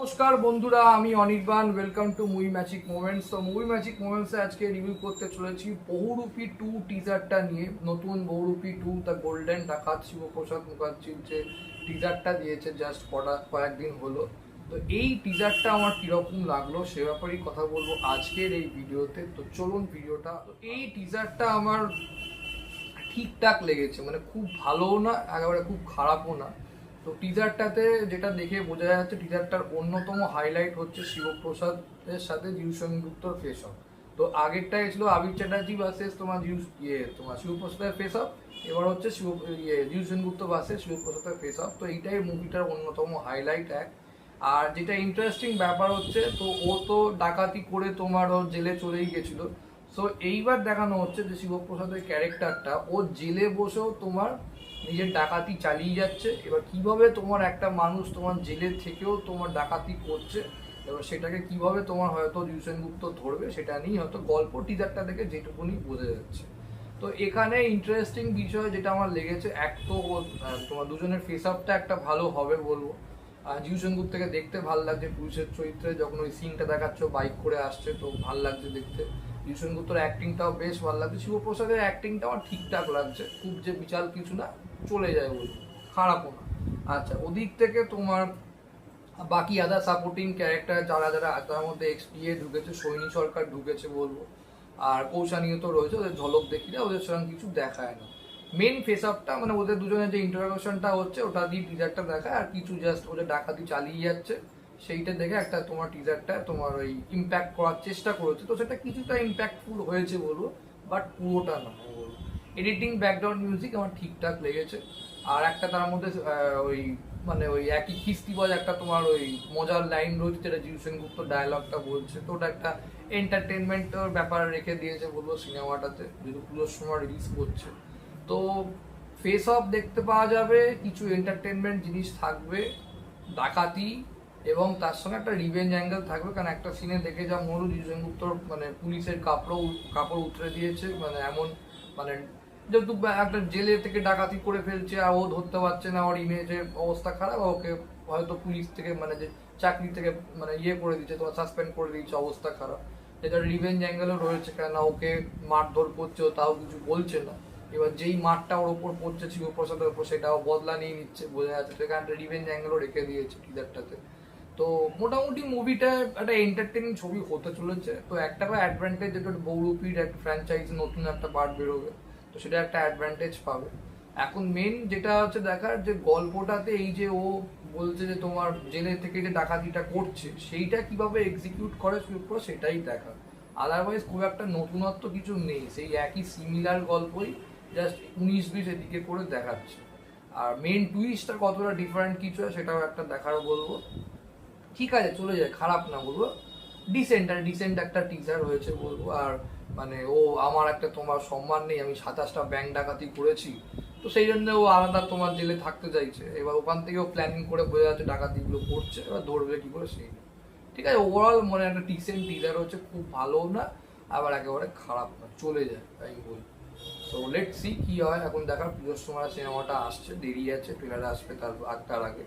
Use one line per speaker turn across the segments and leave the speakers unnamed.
নমস্কার বন্ধুরা, আমি Anirban. Welcome to movie magic moments. তো মুভি ম্যাজিক মোমেন্টসে আজকে রিভিউ করতে চলেছি বহুরূপী 2 টিজারটা নিয়ে। নতুন বহুরূপী 2 দ্য গোল্ডেন ডাকাত শিবপ্রসাদ মুখার্জির যে টিজারটা দিয়েছে জাস্ট কয়েকদিন হলো। তো এই টিজারটা আমার কিরকম লাগলো সে ব্যাপারেই কথা বলবো আজকের এই ভিডিওতে। তো চলুন ভিডিওটা। এই টিজারটা আমার ঠিকঠাক লেগেছে, মানে খুব ভালোও না একেবারে খুব খারাপও না। তো টিজারটাতে যেটা দেখে বোঝা যাচ্ছে, টিজারটার অন্যতম হাইলাইট হচ্ছে শিবপ্রসাদের সাথে জিউ সেনগুপ্তর ফেস অফ। তো আগেরটাই ছিল আবির চ্যাটার্জি ভার্সেস তোমার শিবপ্রসাদের ফেস অফ। এবার হচ্ছে জিউ সেনগুপ্ত ভার্সেস শিবপ্রসাদের ফেস অফ। তো এইটাই মুভিটার অন্যতম হাইলাইট এক। আর যেটা ইন্টারেস্টিং ব্যাপার হচ্ছে, তো ও তো ডাকাতি করে তোমার ও জেলে চলেই গেছিল। সো এইবার দেখানো হচ্ছে যে শিবপ্রসাদের ক্যারেক্টারটা ও জেলে বসেও তোমার নিজের ডাকাতি চালিয়ে যাচ্ছে। এবার কিভাবে তোমার একটা মানুষ তোমার জেলের থেকেও তোমার ডাকাতি করছে, এবার সেটাকে কিভাবে তোমার হয়তো জিউ সেনগুপ্ত ধরবে সেটা নিয়ে হয়তো গল্প টিজারটা থেকে যেটুকুনি বোঝা যাচ্ছে। তো এখানে ইন্টারেস্টিং বিষয় যেটা আমার লেগেছে, এক তো তোমার দুজনের ফেস আপটা একটা ভালো হবে বলবো। জিউ সেনগুপ্তকে দেখতে ভালো লাগছে পুলিশের চরিত্রে, যখন ওই সিনটা দেখাচ্ছ বাইক করে আসছে, তো ভালো লাগছে দেখতে। জিউ সেনগুপ্তর অ্যাক্টিংটাও বেশ ভালো লাগছে। শিবপ্রসাদের অ্যাক্টিংটা আমার ঠিকঠাক লাগছে, খুব যে বিশাল কিছু না, চলে যায় বলবো, খারাপও না। আচ্ছা, ওদিক থেকে তোমার বাকি আদার সাপোর্টিং ক্যারেক্টার যারা যারা তার মধ্যে এক্সপিএ ঢুকেছে, সৈনী সরকার ঢুকেছে বলবো, আর কৌশানীয় তো রয়েছে, ওদের ঝলক দেখি না, ওদের সেরকম কিছু দেখায় না। মেন ফেস আপটা মানে ওদের দুজনের যে ইন্টারাকশনটা হচ্ছে ওটা দিয়ে টিজারটা দেখায়, আর কিছু জাস্ট ওদের ডাকাতি চালিয়ে যাচ্ছে সেইটা দেখে একটা তোমার টিজারটা তোমার ওই ইম্প্যাক্ট করার চেষ্টা করেছে। তো সেটা কিছুটা ইম্প্যাক্টফুল হয়েছে বলবো, বাট পুরোটা না বলবো। এডিটিং, ব্যাকগ্রাউন্ড মিউজিক আমার ঠিকঠাক লেগেছে। আর একটা তার মধ্যে ওই মানে ওই একই খিস্তিবাজ একটা তোমার ওই মজার লাইন রয়েছে, যেটা জিউ সেনগুপ্ত ডায়লগটা বলছে, তো ওটা একটা এন্টারটেনমেন্টের ব্যাপার রেখে দিয়েছে বলবো সিনেমাটাতে, যেহেতু পুজোর সময় রিলিজ করছে। তো ফেস অফ দেখতে পাওয়া যাবে, কিছু এন্টারটেনমেন্ট জিনিস থাকবে, ডাকাতি, এবং তার সঙ্গে একটা রিভেঞ্জ অ্যাঙ্গেল থাকবে। কারণ একটা সিনে দেখে যা মনে হলো জিউ সেনগুপ্তর মানে পুলিশের কাপড় উতরে দিয়েছে, মানে এমন মানে যেহেতু একটা জেলে থেকে ডাকাতি করে ফেলছে আর ও ধরতে পারছে না, ওর ইমেজের অবস্থা খারাপ, ওকে হয়তো পুলিশ থেকে মানে যে চাকরি থেকে মানে ইয়ে করে দিচ্ছে, তোমার সাসপেন্ড করে দিচ্ছে, অবস্থা খারাপ। যেটা রিভেঞ্জ অ্যাঙ্গেলও রয়েছে, কেননা ওকে মারধর করছে, ও তাও কিছু বলছে না। এবার যেই মারটা ওর ওপর পড়ছে শিবপ্রসাদের ওপর, সেটাও বদলা নিয়ে নিচ্ছে বোঝা যাচ্ছে, সেখানে একটা রিভেঞ্জ অ্যাঙ্গেলও রেখে দিয়েছে টিজারটাতে। তো মোটামুটি মুভিটা একটা এন্টারটেইনিং ছবি হতে চলেছে। তো একটা অ্যাডভান্টেজ, যেটা বহুরূপীর একটা ফ্র্যাঞ্চাইজ নতুন একটা পার্ট বেরোবে, তো সেটা একটা অ্যাডভান্টেজ পাবে। এখন মেন যেটা হচ্ছে দেখার, যে গল্পটাতে এই যে ও বলছে যে তোমার জেলে থেকে যে ডাকাতিটা করছে সেইটা কিভাবে এক্সিকিউট করে পুরো সেটাই দেখা। আদারওয়াইজ খুব একটা নতুনত্ব কিছু নেই, সেই একই সিমিলার গল্পই, জাস্ট 19-20 এদিকে করে দেখাচ্ছে। আর মেন টুইস্টটা কতটা ডিফারেন্ট কিছু হয় সেটাও একটা দেখার বলবো। ঠিক আছে, চলে যায়, খারাপ না বলবো, ডিসেন্ট একটা টিজার হয়েছে বলবো। আর মানে ও আমার একটা তোমার সম্মান নেই, আমি 27টা ব্যাংক ডাকাতি করেছি, তো সেই জন্য ও আলাদা তোমার জেলে থাকতে চাইছে। এবার ওখান থেকে ও প্ল্যানিং করে বোঝা যাচ্ছে ডাকাতিগুলো করছে, এবার ধরবে কি করে সেই। ঠিক আছে, ওভারঅল মানে একটা ডিসেন্ট টিজার হচ্ছে, খুব ভালো না আবার একেবারে খারাপ না, চলে যায় আমি বলি। সো লেট সি কি হয়। এখন দেখার, পুজোর সময় সিনেমাটা আসছে, দেরি আছে, ট্রেলার আসবে তার আগে।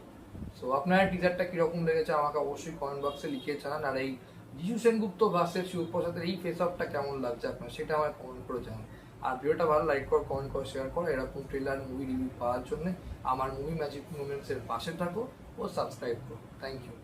সো আপনার টিজারটা কিরকম লেগেছে আমাকে অবশ্যই কমেন্ট বক্সে লিখে জানান। আর এই জিউ সেনগুপ্ত ভার্সেস শিবপ্রসাদের এই ফেস অফটা কেমন লাগছে আপনার, সেটা আমার কমেন্ট করে জানান। আর ভিডিওটা ভালো লাইক করো, কমেন্ট করো, শেয়ার করো। এরকম ট্রেলার মুভি রিভিউ পাওয়ার জন্য আমার মুভি ম্যাজিক মোমেন্টসের পাশে থাকো ও সাবস্ক্রাইব করো। Thank you.